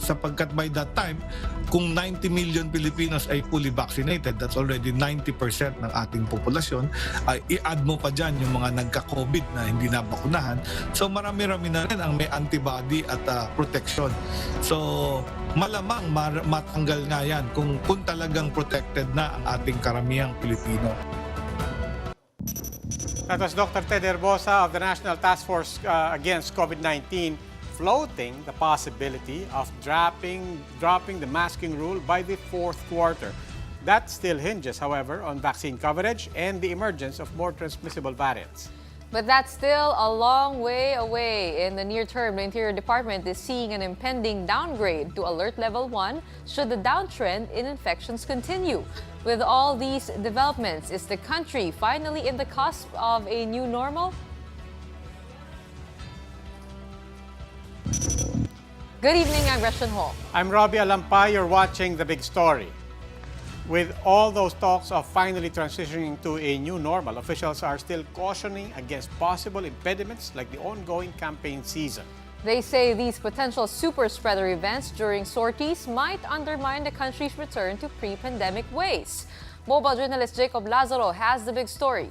sapagkat by that time, kung 90 million Filipinos ay fully vaccinated, that's already 90% ng ating populasyon, ay i-add mo pa dyan yung mga nagka-COVID na hindi nabakunahan. So marami-rami na rin ang may antibody at protection. So malamang matanggal nga yan kung talagang protected na ang ating karamihang Pilipino. That was Dr. Ted Herbosa of the National Task Force Against COVID-19 floating the possibility of dropping the masking rule by the fourth quarter. That still hinges, however, on vaccine coverage and the emergence of more transmissible variants. But that's still a long way away. In the near term, the Interior Department is seeing an impending downgrade to Alert Level 1 should the downtrend in infections continue. With all these developments, is the country finally in the cusp of a new normal? Good evening, I'm Gretchen Hall. I'm Robbie Alampay. You're watching The Big Story. With all those talks of finally transitioning to a new normal, officials are still cautioning against possible impediments like the ongoing campaign season. They say these potential super spreader events during sorties might undermine the country's return to pre-pandemic ways. Mobile journalist Jacob Lazaro has the big story.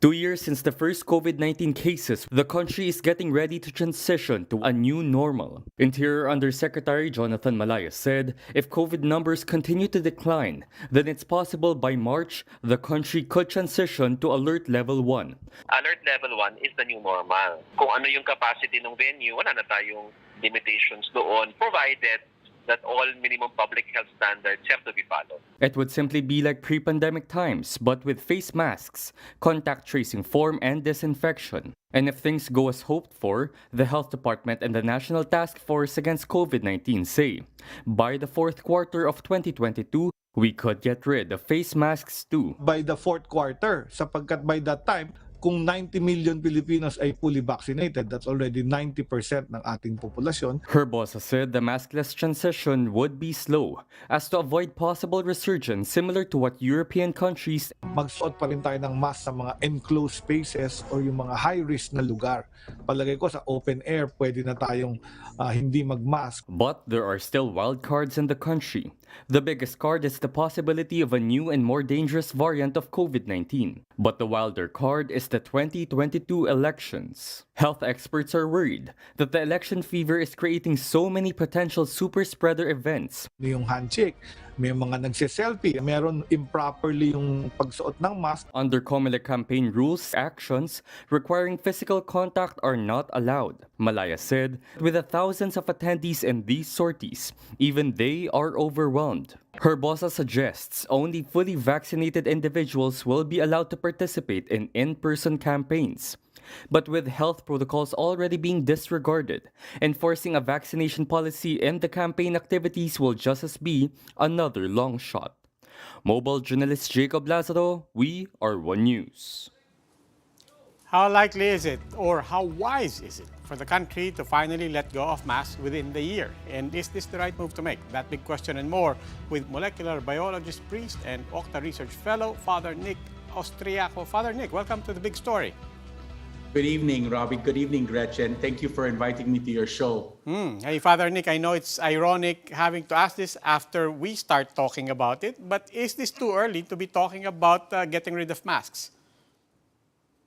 Two years since the first COVID-19 cases, the country is getting ready to transition to a new normal. Interior Undersecretary Jonathan Malaya said if COVID numbers continue to decline, then it's possible by March the country could transition to Alert Level 1. Alert Level 1 is the new normal. Kung ano yung capacity ng venue, wala na tayong limitations doon, provided that all minimum public health standards have to be followed. It would simply be like pre-pandemic times, but with face masks, contact tracing form, and disinfection. And if things go as hoped for, the Health Department and the National Task Force Against COVID-19 say, by the fourth quarter of 2022, we could get rid of face masks too. By the fourth quarter, sapagkat by that time, kung 90 million Filipinos ay fully vaccinated, that's already 90% ng ating populasyon. Herbosa said the maskless transition would be slow as to avoid possible resurgence similar to what European countries. Magsuot pa rin tayo ng mask sa mga enclosed spaces o yung mga high-risk na lugar. Palagay ko sa open air, pwede na tayong hindi mag-mask. But there are still wild cards in the country. The biggest card is the possibility of a new and more dangerous variant of COVID-19. But the wilder card is the 2022 elections. Health experts are worried that the election fever is creating so many potential super spreader events. Yung handshake, may mga nagsiselfie, meron improperly yung pagsuot ng mask. Under Comelec campaign rules, actions requiring physical contact are not allowed. Malaya said, with the thousands of attendees in these sorties, even they are overwhelmed. Herbosa suggests only fully vaccinated individuals will be allowed to participate in in-person campaigns. But with health protocols already being disregarded, enforcing a vaccination policy in the campaign activities will just as be another long shot. Mobile journalist Jacob Lazaro, we are One News. How likely is it, or how wise is it, for the country to finally let go of masks within the year? And is this the right move to make? That big question and more with molecular biologist, priest, and Octa Research Fellow, Father Nick Austriaco. Father Nick, welcome to The Big Story. Good evening, Robbie. Good evening, Gretchen. Thank you for inviting me to your show. Hey, Father Nick, I know it's ironic having to ask this after we start talking about it, but is this too early to be talking about getting rid of masks?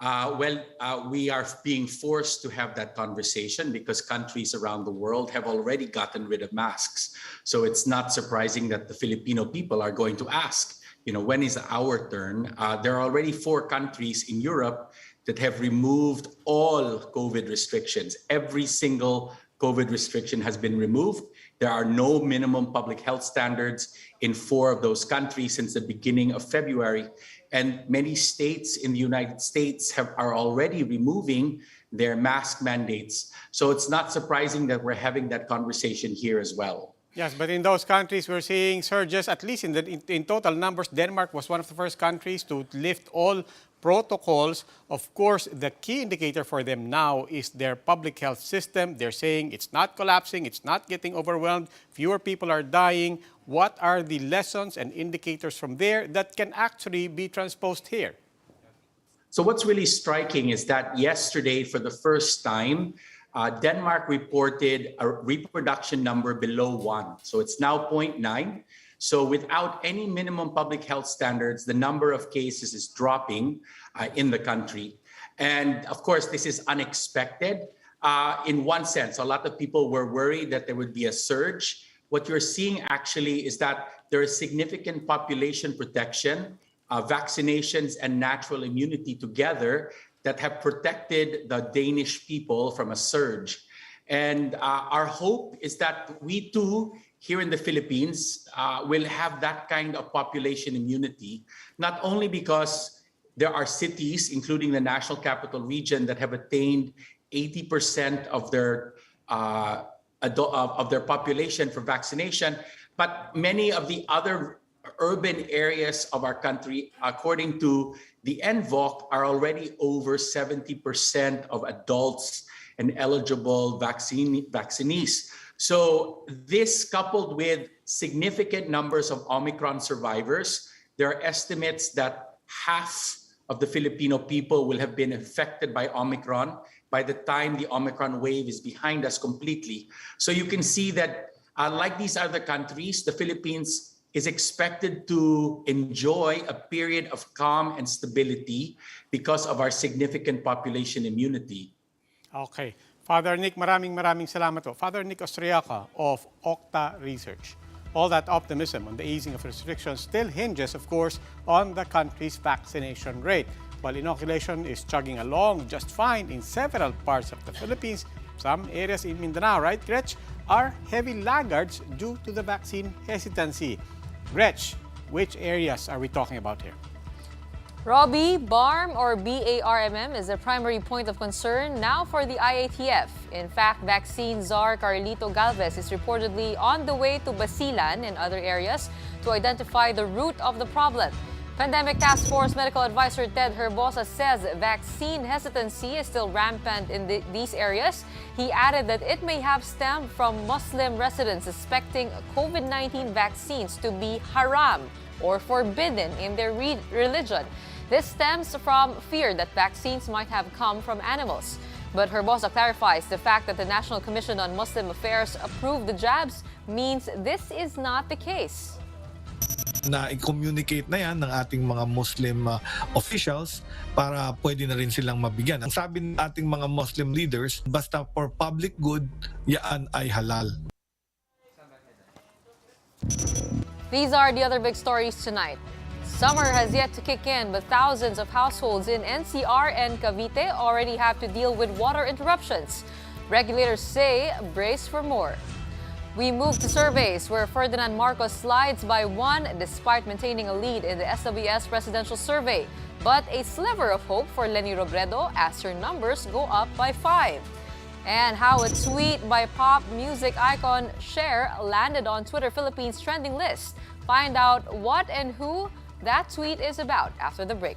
We are being forced to have that conversation because countries around the world have already gotten rid of masks. So it's not surprising that the Filipino people are going to ask, when is our turn? There are already 4 countries in Europe that have removed all COVID restrictions. Every single COVID restriction has been removed. There are no minimum public health standards in 4 of those countries since the beginning of February. And many states in the United States are already removing their mask mandates. So it's not surprising that we're having that conversation here as well. Yes, but in those countries, we're seeing surges, at least in total numbers. Denmark was one of the first countries to lift all protocols. Of course, the key indicator for them now is their public health system. They're saying it's not collapsing, it's not getting overwhelmed, fewer people are dying. What are the lessons and indicators from there that can actually be transposed here? So what's really striking is that yesterday, for the first time, Denmark reported a reproduction number below 1. So it's now 0.9. So without any minimum public health standards, the number of cases is dropping in the country. And of course, this is unexpected in one sense. A lot of people were worried that there would be a surge. What you're seeing actually is that there is significant population protection, vaccinations and natural immunity together that have protected the Danish people from a surge. And our hope is that we too, here in the Philippines, will have that kind of population immunity, not only because there are cities, including the National Capital Region, that have attained 80% of their population for vaccination, but many of the other urban areas of our country, according to the NWRB, are already over 70% of adults and eligible vaccinees. So this, coupled with significant numbers of Omicron survivors, there are estimates that half of the Filipino people will have been infected by Omicron by the time the Omicron wave is behind us completely. So you can see that, like these other countries, the Philippines is expected to enjoy a period of calm and stability because of our significant population immunity. Okay. Father Nick, maraming salamat po. Father Nick Austriaca of Octa Research. All that optimism on the easing of restrictions still hinges, of course, on the country's vaccination rate. While inoculation is chugging along just fine in several parts of the Philippines, some areas in Mindanao, right, Gretch, are heavy laggards due to the vaccine hesitancy. Gretch, which areas are we talking about here? Robbie, BARM or BARMM is the primary point of concern now for the IATF. In fact, vaccine czar Carlito Galvez is reportedly on the way to Basilan and other areas to identify the root of the problem. Pandemic Task Force Medical Advisor Ted Herbosa says vaccine hesitancy is still rampant in these areas. He added that it may have stemmed from Muslim residents suspecting COVID-19 vaccines to be haram or forbidden in their religion. This stems from fear that vaccines might have come from animals. But Herbosa clarifies the fact that the National Commission on Muslim Affairs approved the jabs means this is not the case. Na i-communicate na yan ng ating mga Muslim officials para pwede na rin silang mabigyan. Ang sabi ng ating mga Muslim leaders, basta for public good, yan ay halal. These are the other big stories tonight. Summer has yet to kick in, but thousands of households in NCR and Cavite already have to deal with water interruptions. Regulators say brace for more. We move to surveys where Ferdinand Marcos slides by 1 despite maintaining a lead in the SWS presidential survey. But a sliver of hope for Leni Robredo as her numbers go up by 5. And how a tweet by pop music icon Cher landed on Twitter Philippines trending list. Find out what and who that tweet is about after the break.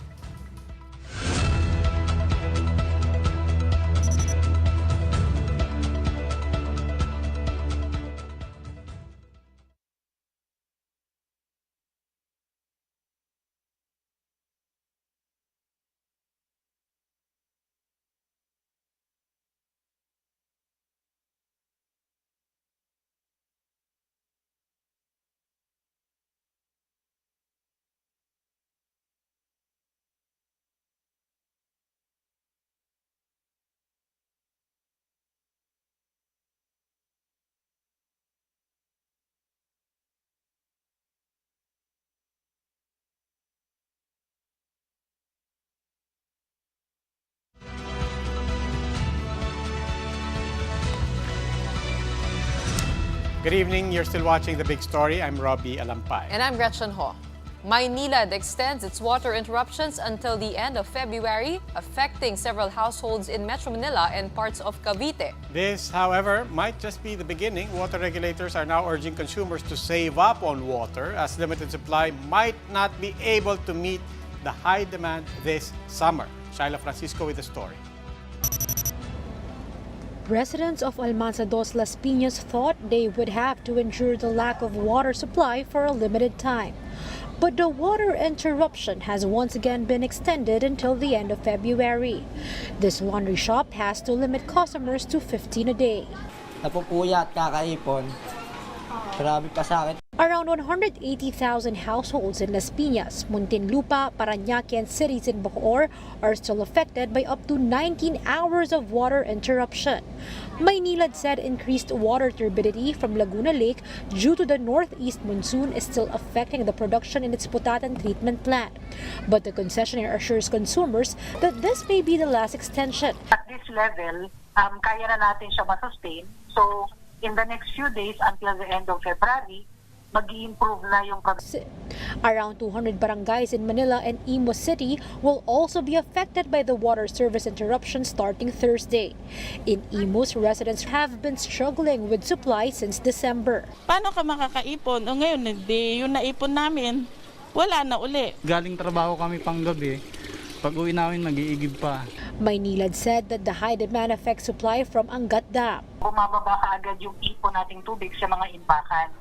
Good evening. You're still watching The Big Story. I'm Robbie Alampay. And I'm Gretchen Ho. Manila extends its water interruptions until the end of February, affecting several households in Metro Manila and parts of Cavite. This, however, might just be the beginning. Water regulators are now urging consumers to save up on water as limited supply might not be able to meet the high demand this summer. Shaila Francisco with the story. Residents of Almanza dos Las Piñas thought they would have to endure the lack of water supply for a limited time. But the water interruption has once again been extended until the end of February. This laundry shop has to limit customers to 15 a day. Napupuyat, kakaipon. Grabe pa sa akin. Around 180,000 households in Las Piñas, Muntinlupa, Parañaque, and cities in Bacoor are still affected by up to 19 hours of water interruption. Maynilad said increased water turbidity from Laguna Lake due to the northeast monsoon is still affecting the production in its Putatan treatment plant. But the concessionaire assures consumers that this may be the last extension. At this level, kaya na natin siya masustain. So, in the next few days until the end of February, mag-i-improve na yung production. Around 200 barangays in Manila and Imus City will also be affected by the water service interruption starting Thursday. In Imus, residents have been struggling with supply since December. Paano ka makakaipon? O ngayon, hindi yung naipon namin, wala na uli. Galing trabaho kami pang gabi. Pag uwi namin, mag-iigib pa. Maynilad said that the high demand affects supply from Gov't Dam. Bumababa kaagad yung ipon nating tubig sa mga imbakan.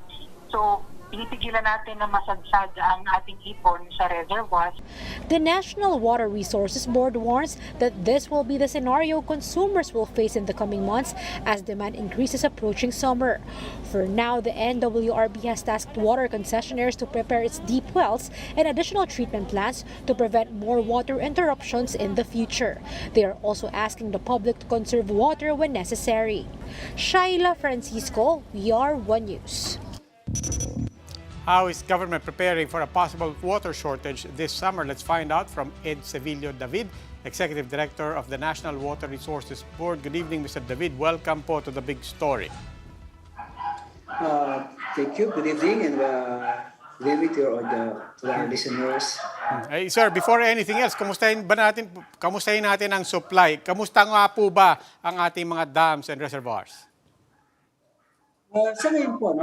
So, tinitigilan natin na masadsad ang ating ipon sa reservoirs. The National Water Resources Board warns that this will be the scenario consumers will face in the coming months as demand increases approaching summer. For now, the NWRB has tasked water concessionaires to prepare its deep wells and additional treatment plants to prevent more water interruptions in the future. They are also asking the public to conserve water when necessary. Shaila Francisco, VR1 News. How is government preparing for a possible water shortage this summer? Let's find out from Ed Sevillo David, Executive Director of the National Water Resources Board. Good evening, Mr. David. Welcome po to the big story. Thank you. Good evening and good evening to our listeners. Hey, sir, before anything else, kamustahin natin ang supply. Kamusta nga po ba ang ating mga dams and reservoirs? Sa ngayon po,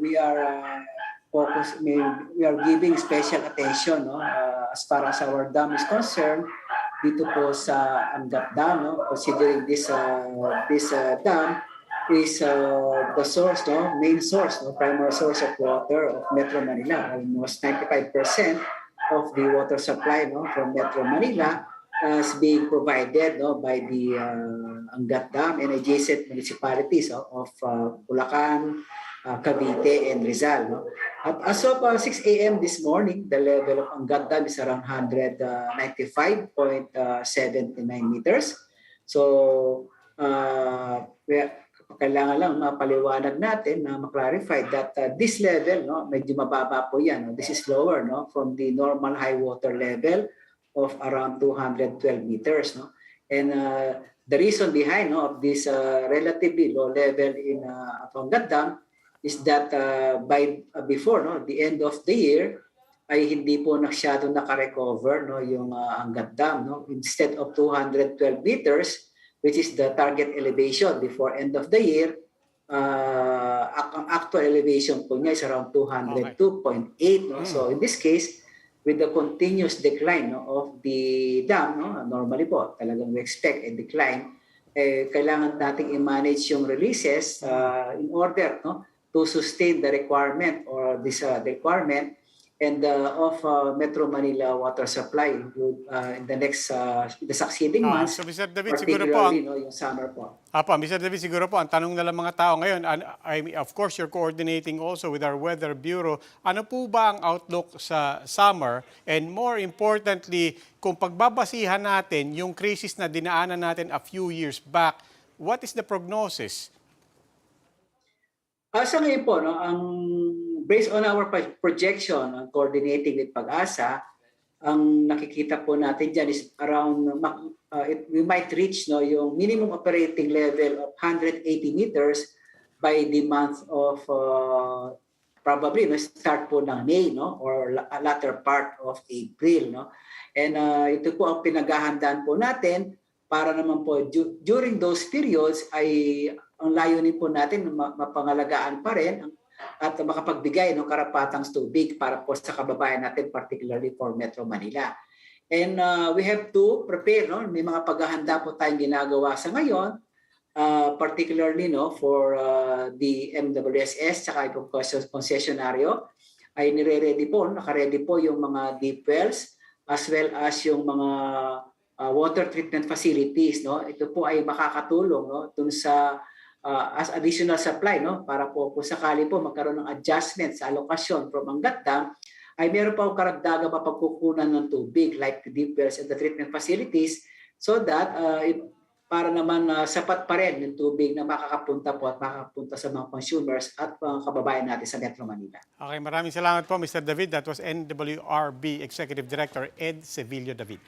we are focused, we are giving special attention as far as our dam is concerned dito po sa Gov't Dam, considering this dam is the source, main source, primary source of water of Metro Manila. Almost 95% of the water supply from Metro Manila is being provided by the Gov't Dam and adjacent municipalities of Bulacan, Cavite, and Rizal. At as of 6 a.m. this morning, the level of Gov't Dam is around 195.79 meters. So, kailangan lang mapaliwanag natin na ma-clarify that this level, medyo mababa po yan. This is lower from the normal high water level of around 212 meters. And the reason behind of this relatively low level in Gov't Dam is that before the end of the year ay hindi po masyado naka-recover yung Gov't Dam. Instead of 212 meters, which is the target elevation before end of the year, ang actual elevation po niya is around 202.8. So in this case, with the continuous decline of the dam, normally po talagang we expect a decline, kailangan nating i-manage yung releases in order to sustain the requirement or this requirement and of Metro Manila water supply in the next the succeeding months. So Mr. David, siguro po yung summer po. Mr. David, siguro po ang tanong na lang mga tao ngayon, of course you're coordinating also with our Weather Bureau. Ano po ba ang outlook sa summer? And more importantly, kung pagbabasihan natin yung crisis na dinaanan natin a few years back, what is the prognosis? Sa ngayon po, ang based on our projection, coordinating with Pag-asa, ang nakikita po natin dyan is around, we might reach yung minimum operating level of 180 meters by the month of probably start po ng May or latter part of April. And ito po ang pinaghahandaan po natin para naman po during those periods ay ang layunin po natin mapangalagaan pa rin at makapagbigay ng karapatang tubig para po sa kababayan natin, particularly for Metro Manila. And we have to prepare, may mga paghahanda po tayong ginagawa sa ngayon, particularly for the MWSS tsaka yung concessionaryo. ay nire-ready po, naka-ready po yung mga deep wells as well as yung mga water treatment facilities, no? Ito po ay makakatulong, no, dun sa as additional supply, no, para po kung sakali po magkaroon ng adjustment sa alokasyon from ang Gov't, ay meron pa karagdagang mapagkukunan ng tubig like the deep wells and the treatment facilities so that para naman sapat pa rin yung tubig na makakapunta po at makakapunta sa mga consumers at mga kababayan natin sa Metro Manila. Okay, maraming salamat po, Mr. David. That was NWRB Executive Director Ed Sevillo David.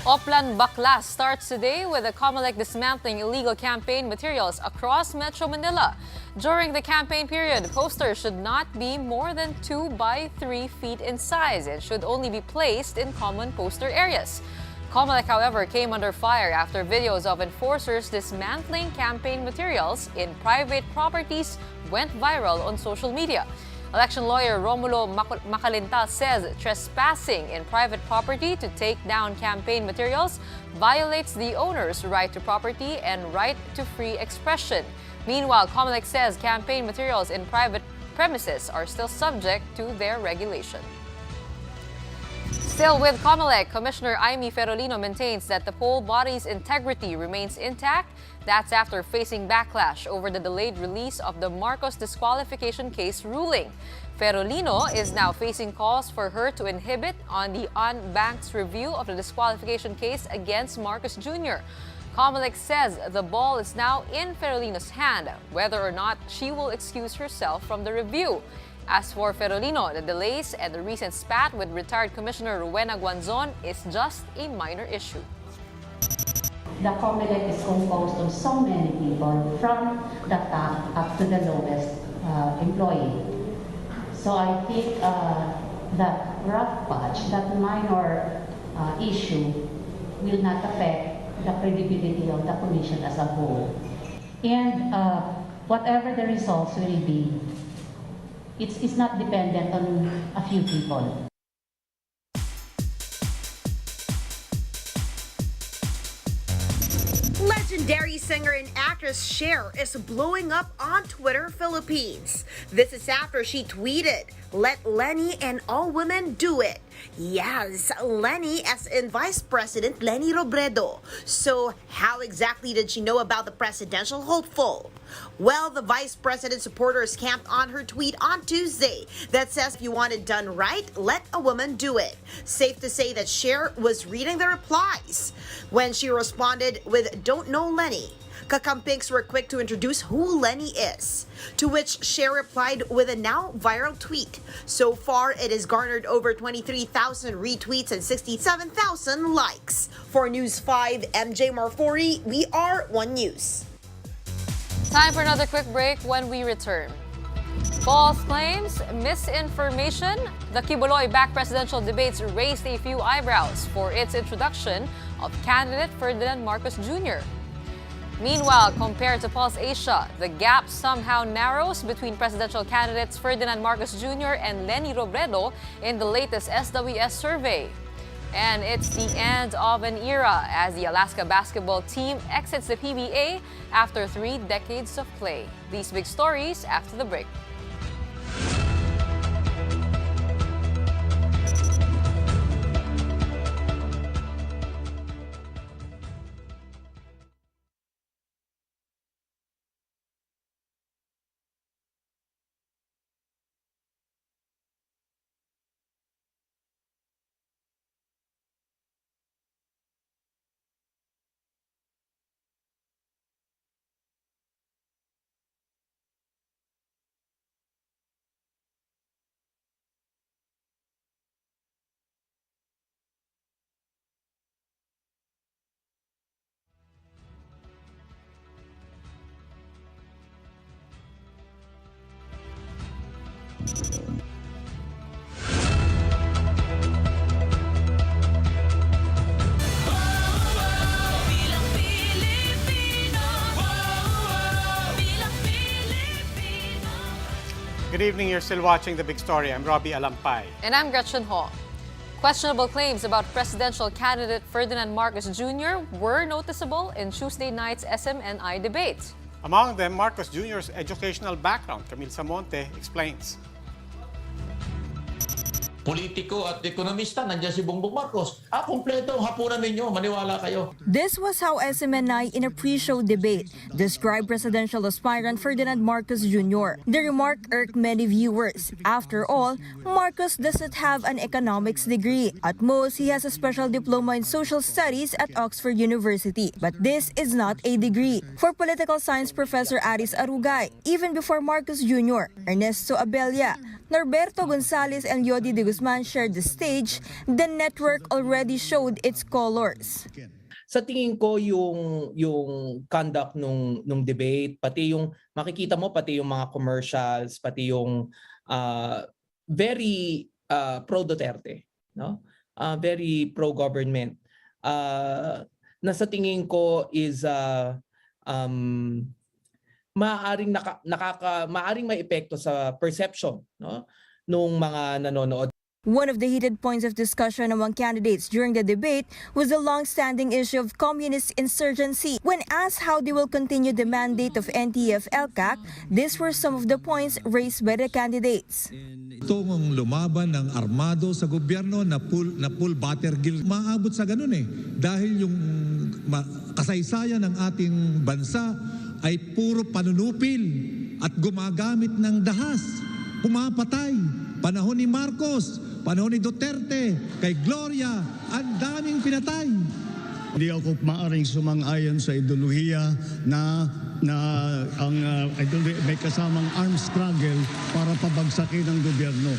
Oplan Baklas starts today with the Comelec dismantling illegal campaign materials across Metro Manila. During the campaign period, posters should not be more than 2 by 3 feet in size and should only be placed in common poster areas. Comelec, however, came under fire after videos of enforcers dismantling campaign materials in private properties went viral on social media. Election lawyer Romulo Macalintal says trespassing in private property to take down campaign materials violates the owner's right to property and right to free expression. Meanwhile, Comelec says campaign materials in private premises are still subject to their regulation. Still with Comelec, Commissioner Aimee Ferolino maintains that the poll body's integrity remains intact. That's after facing backlash over the delayed release of the Marcos disqualification case ruling. Ferolino is now facing calls for her to inhibit on the unbanked review of the disqualification case against Marcos Jr. Comelec says the ball is now in Ferolino's hand, whether or not she will excuse herself from the review. As for Ferolino, the delays and the recent spat with retired Commissioner Rowena Guanzon is just a minor issue. The Comelec is composed of so many people, from the top up to the lowest employee. So I think that rough patch, that minor issue, will not affect the credibility of the Commission as a whole. And whatever the results will be, it's not dependent on a few people. Legendary singer and actress Cher is blowing up on Twitter, Philippines. This is after she tweeted, "Let Lenny and all women do it." Yes, Lenny as in Vice President Lenny Robredo. So how exactly did she know about the presidential hopeful? Well, the Vice President supporters camped on her tweet on Tuesday that says if you want it done right, let a woman do it. Safe to say that Cher was reading the replies. When she responded with "Don't know Lenny," Kakampinks were quick to introduce who Lenny is, to which Cher replied with a now viral tweet. So far, it has garnered over 23,000 retweets and 67,000 likes. For News 5, MJ Marfori, we are One News. Time for another quick break. When we return, false claims, misinformation. The Kibuloy-backed presidential debates raised a few eyebrows for its introduction of candidate Ferdinand Marcos Jr. Meanwhile, compared to Pulse Asia, the gap somehow narrows between presidential candidates Ferdinand Marcos Jr. and Lenny Robredo in the latest SWS survey. And it's the end of an era as the Alaska basketball team exits the PBA after 3 decades of play. These big stories after the break. Good evening. You're still watching The Big Story. I'm Robbie Alampay. And I'm Gretchen Ho. Questionable claims about presidential candidate Ferdinand Marcos Jr. were noticeable in Tuesday night's SMNI debate. Among them, Marcos Jr.'s educational background. Camille Samonte explains. Politiko at ekonomista, nandiyan si Bongbong Marcos. Kompleto ang hapunan ninyo, maniwala kayo. This was how SMNI in a pre-show debate described presidential aspirant Ferdinand Marcos Jr. The remark irked many viewers. After all, Marcos doesn't have an economics degree. At most, he has a special diploma in social studies at Oxford University. But this is not a degree. For political science professor Aris Arugay, even before Marcos Jr., Ernesto Abella, Norberto Gonzales and Yodi de Guzman shared the stage, the network already showed its colors. Sa tingin ko yung conduct nung debate, pati yung makikita mo, pati yung mga commercials, pati yung very pro Duterte, no? Very pro government. Na sa tingin ko is maaring may epekto sa perception, no, nung mga nanonood. One of the heated points of discussion among candidates during the debate was the long-standing issue of communist insurgency. When asked how they will continue the mandate of NTF-ELCAC, these were some of the points raised by the candidates. Itong lumaban ng armado sa gobyerno na full battlefield, maabot sa ganun dahil yung kasaysayan ng ating bansa ay puro panunupil at gumagamit ng dahas, pumapatay. Panahon ni Marcos, panahon ni Duterte, kay Gloria, ang daming pinatay. Hindi ako maaring sumang-ayon sa ideolohiya na ang ideolohiya may kasamang armed struggle para pabagsakin ang gobyerno.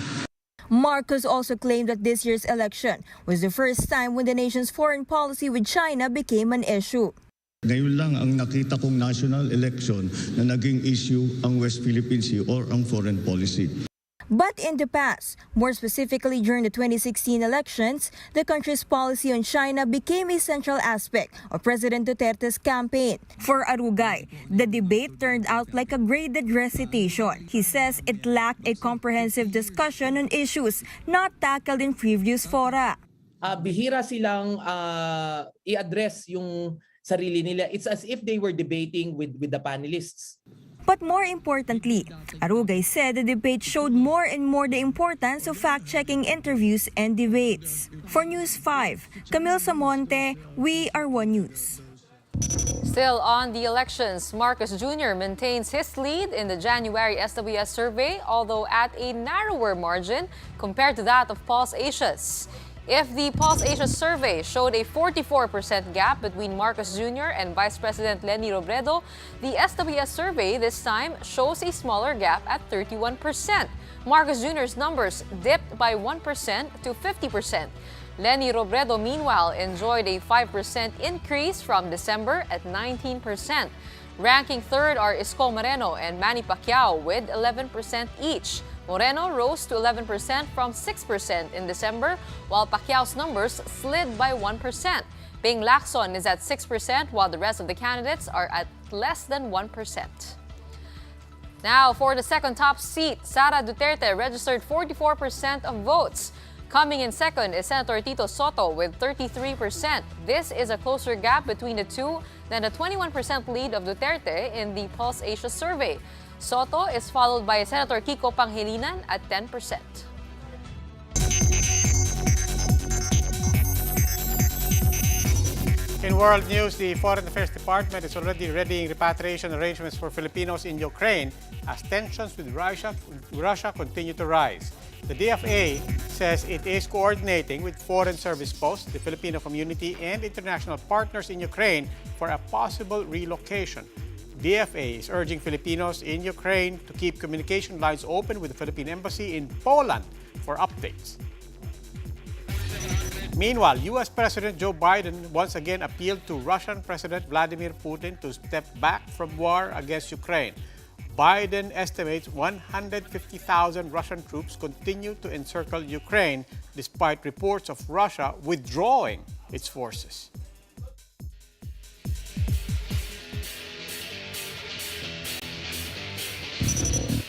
Marcos also claimed that this year's election was the first time when the nation's foreign policy with China became an issue. Ngayon lang ang nakita kong national election na naging issue ang West Philippine Sea or ang foreign policy. But in the past, more specifically during the 2016 elections, the country's policy on China became a central aspect of President Duterte's campaign. For Arugay, the debate turned out like a graded recitation. He says it lacked a comprehensive discussion on issues not tackled in previous fora. Bihira silang i-address yung sarili nila. It's as if they were debating with the panelists. But more importantly, Arugay said the debate showed more and more the importance of fact-checking interviews and debates. For News 5, Camille Samonte, We Are One News. Still on the elections, Marcos Jr. maintains his lead in the January SWS survey, although at a narrower margin compared to that of Pulse Asia's. If the Pulse Asia survey showed a 44% gap between Marcos Jr. and Vice President Leni Robredo, the SWS survey this time shows a smaller gap at 31%. Marcos Jr.'s numbers dipped by 1% to 50%. Leni Robredo, meanwhile, enjoyed a 5% increase from December at 19%. Ranking third are Isko Moreno and Manny Pacquiao with 11% each. Moreno rose to 11% from 6% in December, while Pacquiao's numbers slid by 1%. Ping Lacson is at 6%, while the rest of the candidates are at less than 1%. Now, for the second top seat, Sara Duterte registered 44% of votes. Coming in second is Senator Tito Soto with 33%. This is a closer gap between the two than the 21% lead of Duterte in the Pulse Asia survey. Soto is followed by Senator Kiko Pangilinan at 10%. In world news, the Foreign Affairs Department is already readying repatriation arrangements for Filipinos in Ukraine as tensions with Russia continue to rise. The DFA says it is coordinating with foreign service posts, the Filipino community, and international partners in Ukraine for a possible relocation. DFA is urging Filipinos in Ukraine to keep communication lines open with the Philippine Embassy in Poland for updates. Meanwhile, U.S. President Joe Biden once again appealed to Russian President Vladimir Putin to step back from war against Ukraine. Biden estimates 150,000 Russian troops continue to encircle Ukraine despite reports of Russia withdrawing its forces.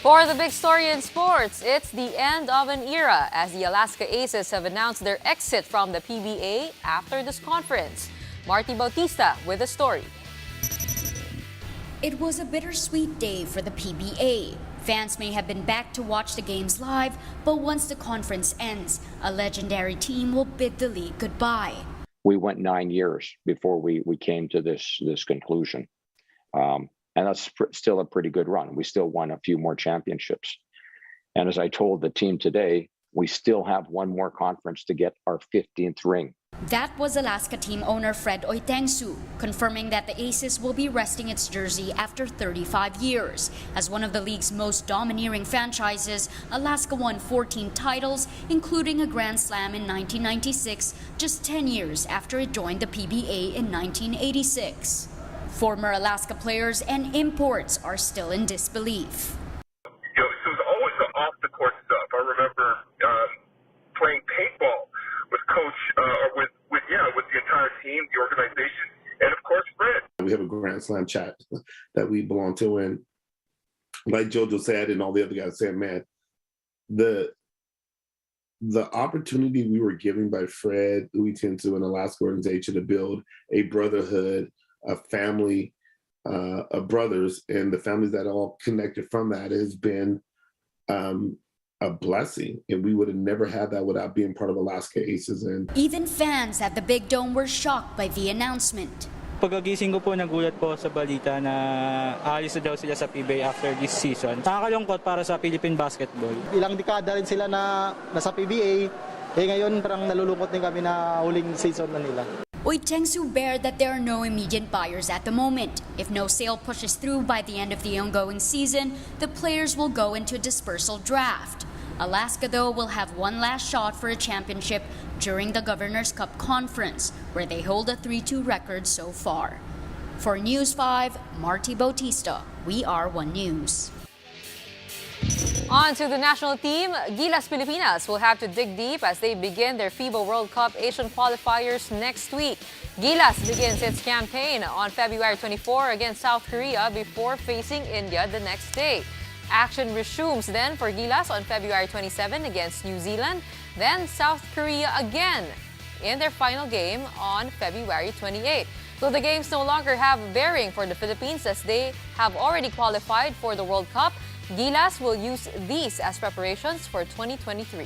For the big story in sports, it's the end of an era as the Alaska Aces have announced their exit from the PBA after this conference. Marty Bautista with the story. It was a bittersweet day for the PBA. Fans may have been back to watch the games live, but once the conference ends, a legendary team will bid the league goodbye. We went 9 years before we came to this conclusion. And that's still a pretty good run. We still won a few more championships. And as I told the team today, we still have one more conference to get our 15th ring. That was Alaska team owner Fred Oitengsu, confirming that the Aces will be resting its jersey after 35 years. As one of the league's most domineering franchises, Alaska won 14 titles, including a Grand Slam in 1996, just 10 years after it joined the PBA in 1986. Former Alaska players and imports are still in disbelief. So it was always the off-the-court stuff. I remember playing paintball with Coach, with the entire team, the organization, and of course Fred. We have a Grand Slam chat that we belong to, and like JoJo said, and all the other guys said, man, the opportunity we were given by Fred, Uitensu, and Alaska organization to build a brotherhood, a family of brothers, and the families that all connected from that has been a blessing, and we would have never had that without being part of Alaska Aces. And even fans at the Big Dome were shocked by the announcement. Pagkagising ko po, nagulat po sa balita na aalis na daw sila sa PBA after this season. Nakakalungkot para sa Philippine basketball. Ilang dekada rin sila na nasa PBA, ngayon parang nalulungkot din kami na huling season na nila. Oitengsu bared that there are no immediate buyers at the moment. If no sale pushes through by the end of the ongoing season, the players will go into a dispersal draft. Alaska, though, will have one last shot for a championship during the Governor's Cup Conference, where they hold a 3-2 record so far. For News 5, Marty Bautista, We Are One News. On to the national team, Gilas Pilipinas will have to dig deep as they begin their FIBA World Cup Asian qualifiers next week. Gilas begins its campaign on February 24 against South Korea before facing India the next day. Action resumes then for Gilas on February 27 against New Zealand, then South Korea again in their final game on February 28. So the games no longer have bearing for the Philippines as they have already qualified for the World Cup. Gilas will use these as preparations for 2023.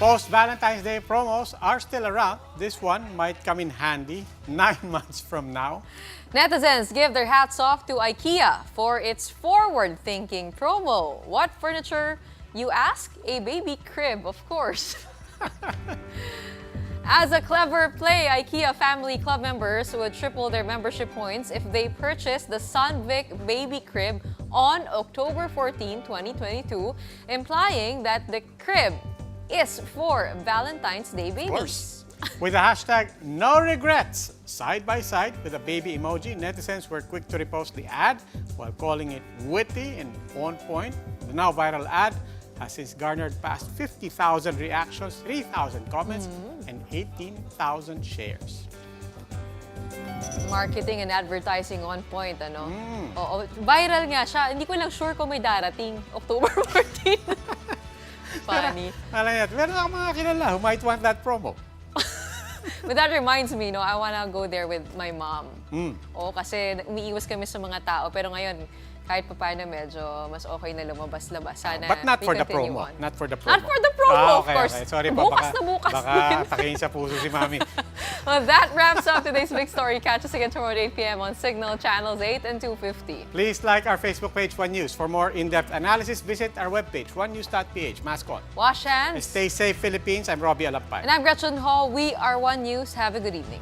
Post-Valentine's Day promos are still around. This one might come in handy 9 months from now. Netizens give their hats off to IKEA for its forward-thinking promo. What furniture, you ask? A baby crib, of course. As a clever play, IKEA Family Club members would triple their membership points if they purchase the Sunvic baby crib on October 14, 2022, implying that the crib is for Valentine's Day babies. Of course. With the hashtag no regrets side by side with a baby emoji, netizens were quick to repost the ad while calling it witty and on point. The now viral ad has since garnered past 50,000 reactions, 3,000 comments, and 18,000 shares. Marketing and advertising on point, ano? Oo, viral nga siya. Hindi ko lang sure kung may darating October 14. Funny. Alam niya, meron akong mga kilala who might want that promo. But that reminds me, no, I wanna go there with my mom. Oo, kasi umiiwas kami sa mga tao. Pero ngayon, kahit pa paano medyo mas okay na lumabas-labas. Sana But not for the promo. On. Not for the promo. Not for the promo, okay, of course. Okay. Sorry bukas pa, na bukas baka takihin sa puso si Mami. Well, that wraps up today's big story. Catch us again tomorrow at 8 p.m. on Signal Channels 8 and 250. Please like our Facebook page, One News. For more in-depth analysis, visit our webpage, onenews.ph. Mask on. Wash hands. Stay safe, Philippines. I'm Robbie Alapay. And I'm Gretchen Hall. We are One News. Have a good evening.